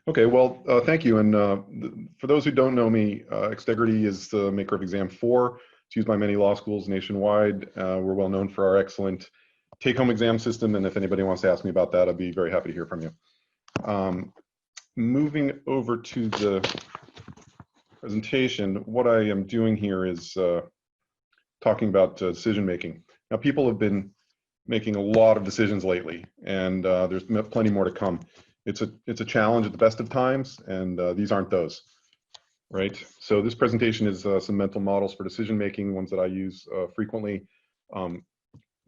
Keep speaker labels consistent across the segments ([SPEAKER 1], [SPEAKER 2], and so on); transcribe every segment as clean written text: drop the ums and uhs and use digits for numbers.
[SPEAKER 1] Okay, well, thank you. And for those who don't know me, Extegrity is the maker of Exam4. It's used by many law schools nationwide. We're well known for our excellent take-home exam system, and if anybody wants to ask me about that, I'd be very happy to hear from you. Moving over to the presentation, what I am doing here is talking about decision making. Now, people have been making a lot of decisions lately, and there's plenty more to come. It's a challenge at the best of times, and these aren't those, right? So this presentation is some mental models for decision making, ones that I use frequently.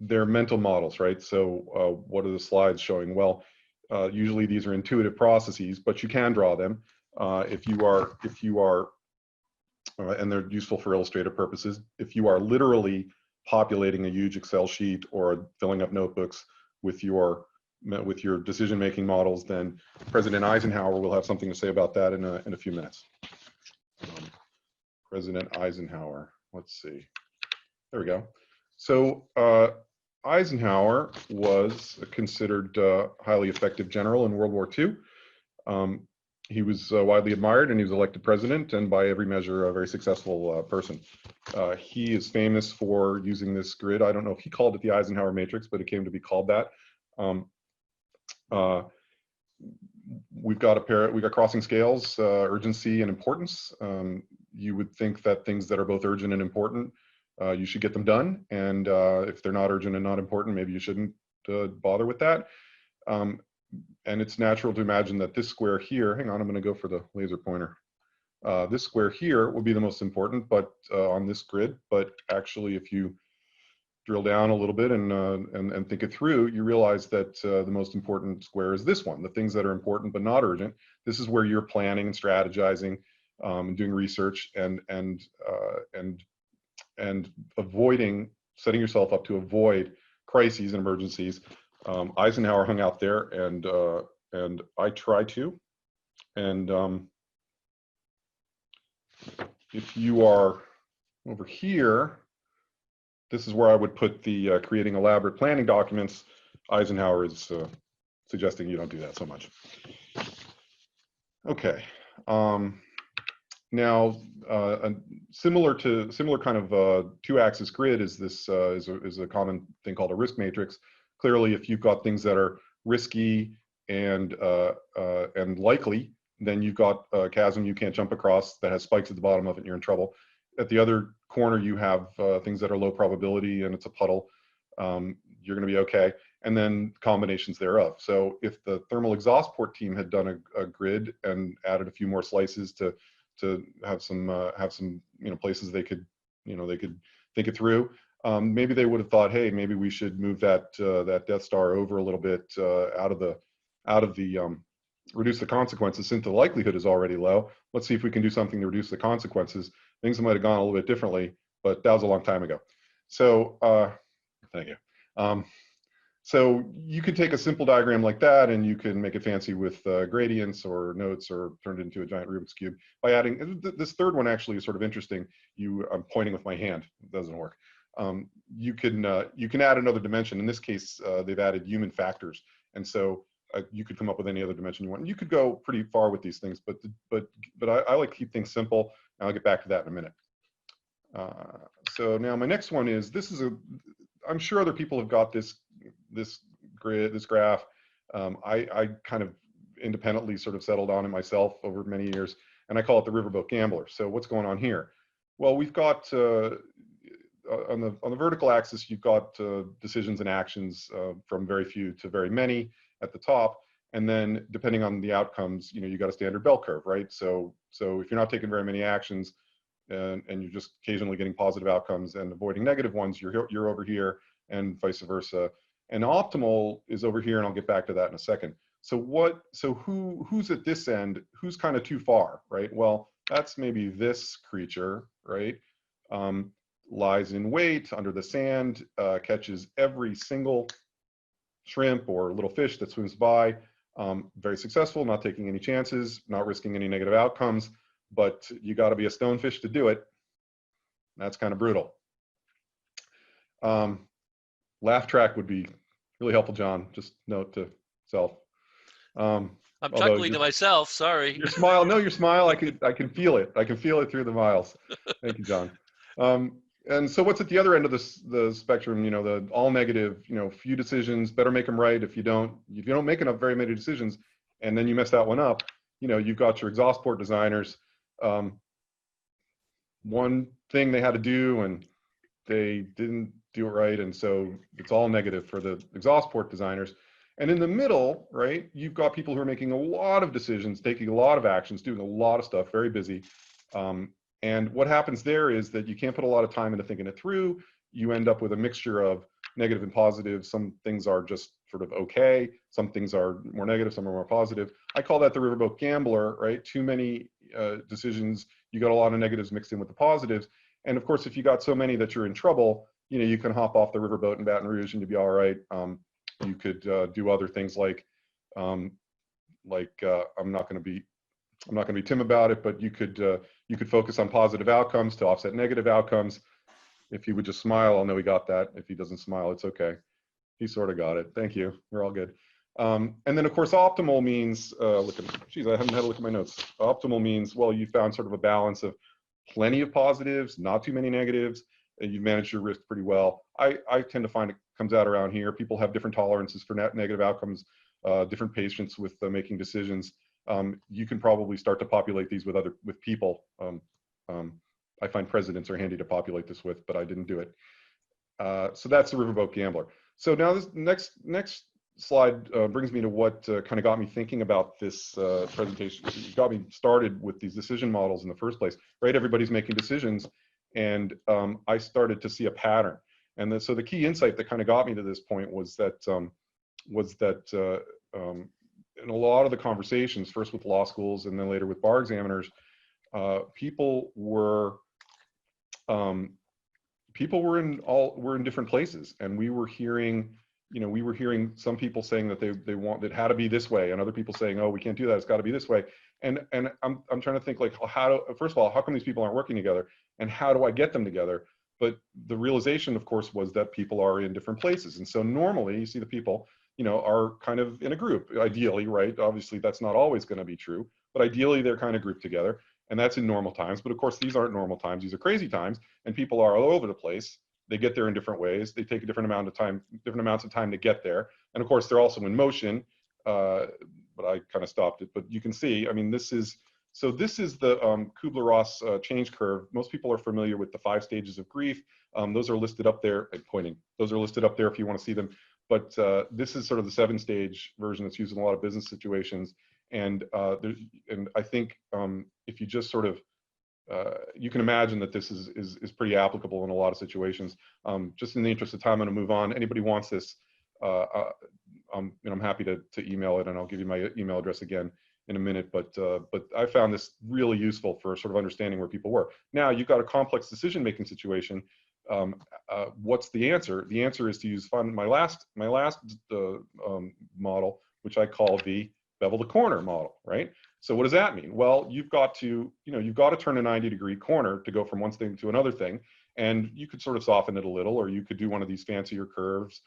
[SPEAKER 1] They're mental models, right? So what are the slides showing? Well, usually these are intuitive processes, but you can draw them if you are, and they're useful for illustrative purposes. If you are literally populating a huge Excel sheet or filling up notebooks with your decision-making models, then President Eisenhower will have something to say about that in a few minutes. President Eisenhower, let's see. There we go. So Eisenhower was considered a highly effective general in World War II. He was widely admired, and he was elected president, and by every measure, a very successful person. He is famous for using this grid. I don't know if he called it the Eisenhower Matrix, but it came to be called that. We've got crossing scales, urgency and importance. You would think that things that are both urgent and important, you should get them done. And if they're not urgent and not important, maybe you shouldn't bother with that. And it's natural to imagine that this square here, hang on, I'm going to go for the laser pointer. This square here will be the most important, but on this grid. But actually, if you drill down a little bit and think it through, you realize that the most important square is this one, the things that are important but not urgent. This is where you're planning and strategizing and doing research and avoiding, setting yourself up to avoid crises and emergencies. Eisenhower hung out there, and I try to. And if you are over here, this is where I would put the creating elaborate planning documents. Eisenhower is suggesting you don't do that so much. Okay. Now, similar kind of two-axis grid is this is a common thing called a risk matrix. Clearly, if you've got things that are risky and likely, then you've got a chasm you can't jump across that has spikes at the bottom of it, and you're in trouble. At the other corner, you have things that are low probability and it's a puddle. You're going to be okay. And then combinations thereof. So if the thermal exhaust port team had done a grid and added a few more slices to have some places they could think it through, maybe they would have thought, hey, maybe we should move that Death Star over a little bit out of the reduce the consequences, since the likelihood is already low. Let's see if we can do something to reduce the consequences. Things might have gone a little bit differently, but that was a long time ago. So thank you. So you could take a simple diagram like that, and you can make it fancy with gradients or notes, or turn it into a giant Rubik's Cube by adding, this third one actually is sort of interesting. I'm pointing with my hand, it doesn't work. You can add another dimension. In this case, they've added human factors. And so you could come up with any other dimension you want. And you could go pretty far with these things, but I like to keep things simple. And I'll get back to that in a minute. So now my next one is, I'm sure other people have got this grid, this graph. I kind of independently sort of settled on it myself over many years, and I call it the Riverboat Gambler. So what's going on here? Well, we've got on the vertical axis, you've got decisions and actions from very few to very many at the top, and then depending on the outcomes, you got a standard bell curve, right? So if you're not taking very many actions and you're just occasionally getting positive outcomes and avoiding negative ones, you're over here, and vice versa. And optimal is over here, and I'll get back to that in a second. So who's at this end? Who's kind of too far, right? Well, that's maybe this creature, right? Lies in wait under the sand, catches every single shrimp or little fish that swims by. Very successful, not taking any chances, not risking any negative outcomes, but you got to be a stonefish to do it. That's kind of brutal. Laugh track would be really helpful, John. Just note to self.
[SPEAKER 2] I'm
[SPEAKER 1] Although
[SPEAKER 2] chuckling to myself. Sorry.
[SPEAKER 1] your smile, no, your smile, I can feel it. I can feel it through the miles. Thank you, John. And so what's at the other end of the spectrum? You know, the all negative. You know, few decisions, better make them right. If you don't make enough very many decisions, and then you mess that one up, you know, you've got your exhaust port designers. One thing they had to do, and they didn't do it right, and so it's all negative for the exhaust port designers. And in the middle, right, you've got people who are making a lot of decisions, taking a lot of actions, doing a lot of stuff, very busy. And what happens there is that you can't put a lot of time into thinking it through. You end up with a mixture of negative and positive. Some things are just sort of okay. Some things are more negative, some are more positive. I call that the Riverboat Gambler, right? Too many decisions. You got a lot of negatives mixed in with the positives. And of course, if you got so many that you're in trouble, you know, you can hop off the riverboat in Baton Rouge and you'll be all right. You could do other things like I'm not going to be Tim about it, but you could focus on positive outcomes to offset negative outcomes. If he would just smile, I'll know he got that. If he doesn't smile, it's okay. He sort of got it. Thank you. We're all good. And then of course, optimal means, geez, I haven't had a look at my notes. Optimal means, well, you found sort of a balance of plenty of positives, not too many negatives, and you've managed your risk pretty well. I tend to find it comes out around here. People have different tolerances for negative outcomes, different patience with making decisions. You can probably start to populate these with people. I find presidents are handy to populate this with, but I didn't do it. So that's the Riverboat Gambler. So now this next slide brings me to what kind of got me thinking about this presentation. It got me started with these decision models in the first place, right? Everybody's making decisions, and I started to see a pattern. And so the key insight that kind of got me to this point was that in a lot of the conversations, first with law schools and then later with bar examiners, people were in different places, and we were hearing some people saying that they want it had to be this way, and other people saying, oh, we can't do that, it's got to be this way. And I'm trying to think, like, first of all, how come these people aren't working together, and how do I get them together? But the realization, of course, was that people are in different places, and so normally you see the people, you know, are kind of in a group, ideally, right? Obviously, that's not always going to be true, but ideally they're kind of grouped together, and that's in normal times. But of course, these aren't normal times; these are crazy times, and people are all over the place. They get there in different ways. They take a different amounts of time to get there, and of course, they're also in motion. But I kind of stopped it. But you can see, I mean, this is the Kubler-Ross change curve. Most people are familiar with the 5 stages of grief. Those are listed up there. And pointing. Those are listed up there if you want to see them. But this is sort of the 7-stage version that's used in a lot of business situations. And I think if you just sort of you can imagine that this is pretty applicable in a lot of situations. Just in the interest of time, I'm going to move on. Anybody wants this, I'm happy to email it, and I'll give you my email address again in a minute. But I found this really useful for sort of understanding where people were. Now you've got a complex decision-making situation. What's the answer? The answer is to use my last model, which I call the Bevel the Corner model, right? So what does that mean? Well, you've got to turn a 90-degree corner to go from one thing to another thing, and you could sort of soften it a little, or you could do one of these fancier curves,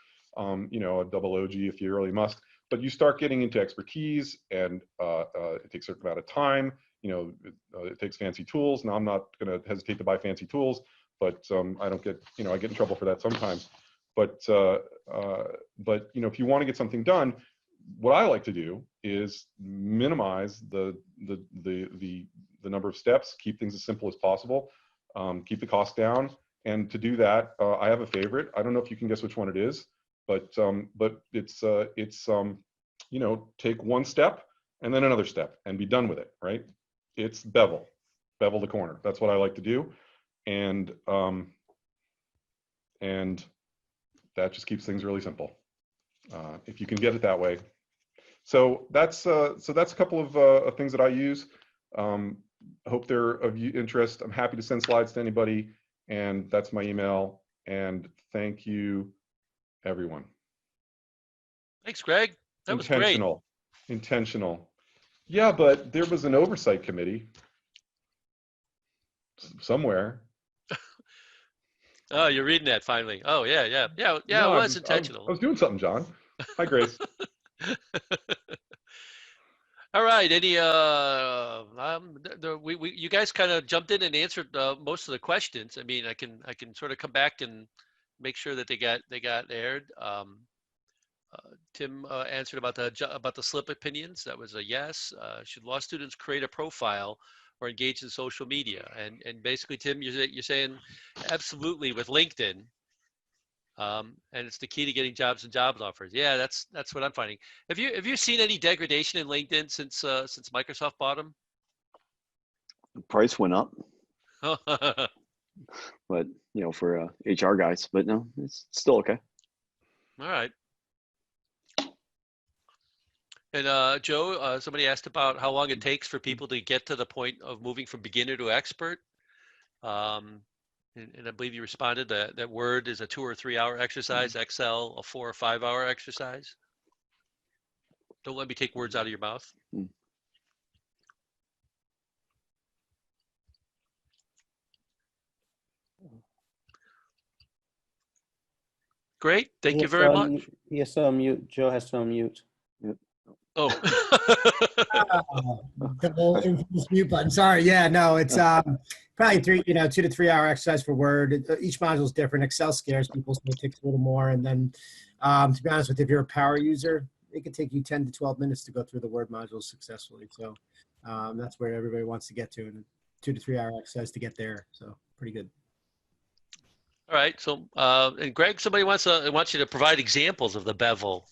[SPEAKER 1] you know, a double OG if you really must. But you start getting into expertise, and it takes a certain amount of time. You know, it takes fancy tools. Now, I'm not going to hesitate to buy fancy tools, but I don't get, you know, I get in trouble for that sometimes. But you know, if you want to get something done, what I like to do is minimize the number of steps, keep things as simple as possible, keep the cost down. And to do that, I have a favorite. I don't know if you can guess which one it is, but it's you know, take one step and then another step and be done with it, right? It's bevel the corner. That's what I like to do, and that just keeps things really simple. If you can get it that way. So that's a couple of things that I use. I hope they're of interest. I'm happy to send slides to anybody, and that's my email. And thank you, everyone.
[SPEAKER 2] Thanks, Greg. That was great.
[SPEAKER 1] Intentional. Yeah, but there was an oversight committee somewhere.
[SPEAKER 2] Oh, you're reading that finally. Oh, yeah. No, it was intentional.
[SPEAKER 1] I was doing something, John. Hi, Grace.
[SPEAKER 2] All right. Any you guys kind of jumped in and answered most of the questions. I mean, I can sort of come back and make sure that they got aired. Tim answered about the slip opinions. That was a yes. Should law students create a profile or engage in social media? And basically, Tim, you're saying absolutely with LinkedIn. And it's the key to getting jobs and job offers. Yeah, that's what I'm finding. Have you seen any degradation in LinkedIn since Microsoft bought them?
[SPEAKER 3] The price went up, but for HR guys. But no, it's still okay.
[SPEAKER 2] All right. And Joe, somebody asked about how long it takes for people to get to the point of moving from beginner to expert. And I believe you responded that Word is a 2 or 3 hour exercise, Excel a 4 or 5 hour exercise. Don't let me take words out of your mouth. Great, thank you very much.
[SPEAKER 4] He has to unmute. Joe has to unmute.
[SPEAKER 3] Yep.
[SPEAKER 2] Oh.
[SPEAKER 5] Double infamous mute button. Sorry. Yeah, no, it's probably 2 to 3 hour exercise for Word. Each module is different. Excel scares people, so it takes a little more. And then, to be honest with you, if you're a power user, it could take you 10 to 12 minutes to go through the Word modules successfully. So that's where everybody wants to get to, and 2 to 3 hour exercise to get there. So pretty good.
[SPEAKER 2] All right. So, and Greg, somebody wants you to provide examples of the Bevel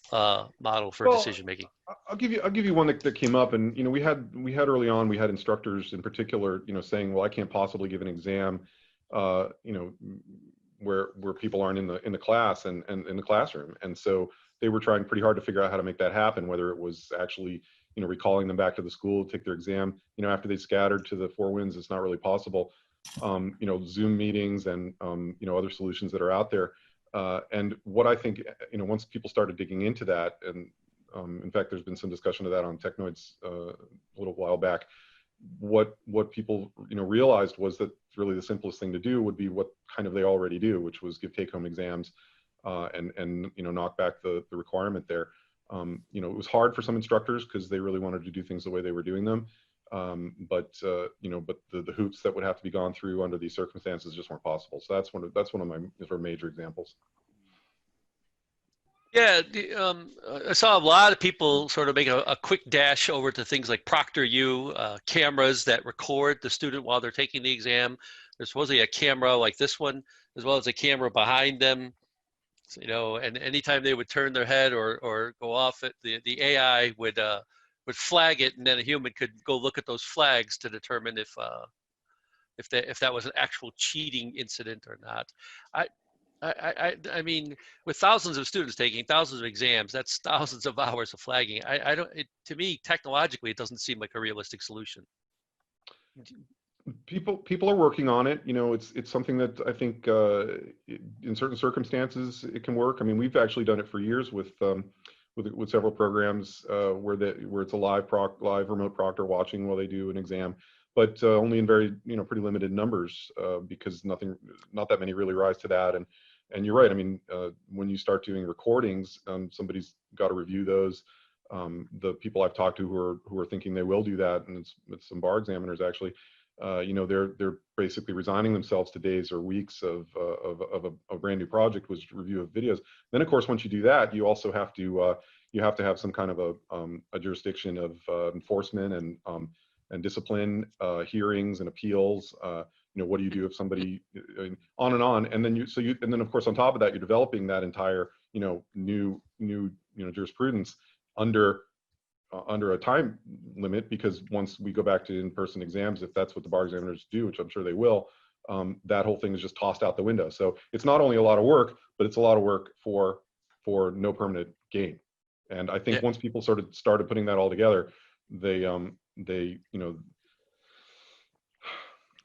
[SPEAKER 2] model for decision making.
[SPEAKER 1] I'll give you one that came up, and we had early on, we had instructors in particular, saying, well, I can't possibly give an exam, where people aren't in the class and in the classroom, and so they were trying pretty hard to figure out how to make that happen, whether it was actually recalling them back to the school to take their exam, after they scattered to the four winds. It's not really possible. Zoom meetings and other solutions that are out there, and what I think, once people started digging into that, and in fact, there's been some discussion of that on Technoids a little while back. What people realized was that really the simplest thing to do would be what kind of they already do, which was give take-home exams, and knock back the requirement there. It was hard for some instructors because they really wanted to do things the way they were doing them. But the hoops that would have to be gone through under these circumstances just weren't possible. So that's one of my sort of major examples.
[SPEAKER 2] Yeah, I saw a lot of people sort of make a quick dash over to things like ProctorU, cameras that record the student while they're taking the exam. There's supposedly a camera like this one, as well as a camera behind them. And anytime they would turn their head or go off, the AI would flag it, and then a human could go look at those flags to determine if that was an actual cheating incident or not. I mean, with thousands of students taking thousands of exams, that's thousands of hours of flagging. To me, technologically, it doesn't seem like a realistic solution.
[SPEAKER 1] People are working on it. It's something that I think in certain circumstances it can work. I mean, we've actually done it for years with several programs where it's a live remote proctor watching while they do an exam, but only in very pretty limited numbers, because not that many really rise to that. And you're right. I mean, when you start doing recordings, somebody's got to review those. The people I've talked to who are thinking they will do that, and it's some bar examiners actually. They're basically resigning themselves to days or weeks of a brand new project, was review of videos. Then, of course, once you do that, you also have to have some kind of a jurisdiction of enforcement and discipline, hearings and appeals. What do you do if somebody, on and on, and then of course on top of that, you're developing that entire new jurisprudence under a time limit, because once we go back to in-person exams, if that's what the bar examiners do, which I'm sure they will, that whole thing is just tossed out the window. So it's not only a lot of work, but it's a lot of work for no permanent gain. And I think once people started putting that all together, they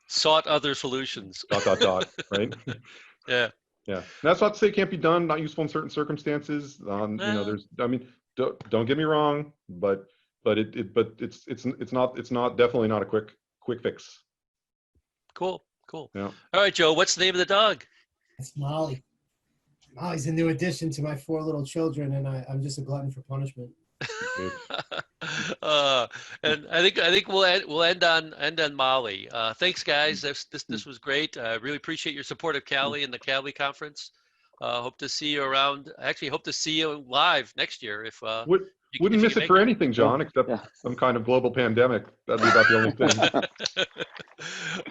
[SPEAKER 2] sought other solutions. ...
[SPEAKER 1] Right?
[SPEAKER 2] Yeah.
[SPEAKER 1] Yeah. That's not to say it can't be done, not useful in certain circumstances. Don't get me wrong, but it's definitely not a quick fix.
[SPEAKER 2] Cool.
[SPEAKER 1] Yeah.
[SPEAKER 2] All right, Joe, what's the name of the dog?
[SPEAKER 5] It's Molly. Molly's a new addition to my 4 little children, and I'm just a glutton for punishment.
[SPEAKER 2] And I think we'll end on Molly. Thanks, guys. This was great. I really appreciate your support of Cali and the Cali conference. Hope to see you around. Actually, hope to see you live next year if
[SPEAKER 1] Wouldn't miss
[SPEAKER 2] can
[SPEAKER 1] it for
[SPEAKER 2] make
[SPEAKER 1] anything, John, except
[SPEAKER 3] Yeah.
[SPEAKER 1] some kind of global pandemic. That'd be about the only thing.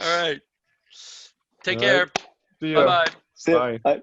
[SPEAKER 2] All right. Take
[SPEAKER 1] All
[SPEAKER 2] care.
[SPEAKER 1] right. See ya.
[SPEAKER 2] Bye-bye.
[SPEAKER 3] See ya.
[SPEAKER 1] Bye.
[SPEAKER 3] Bye.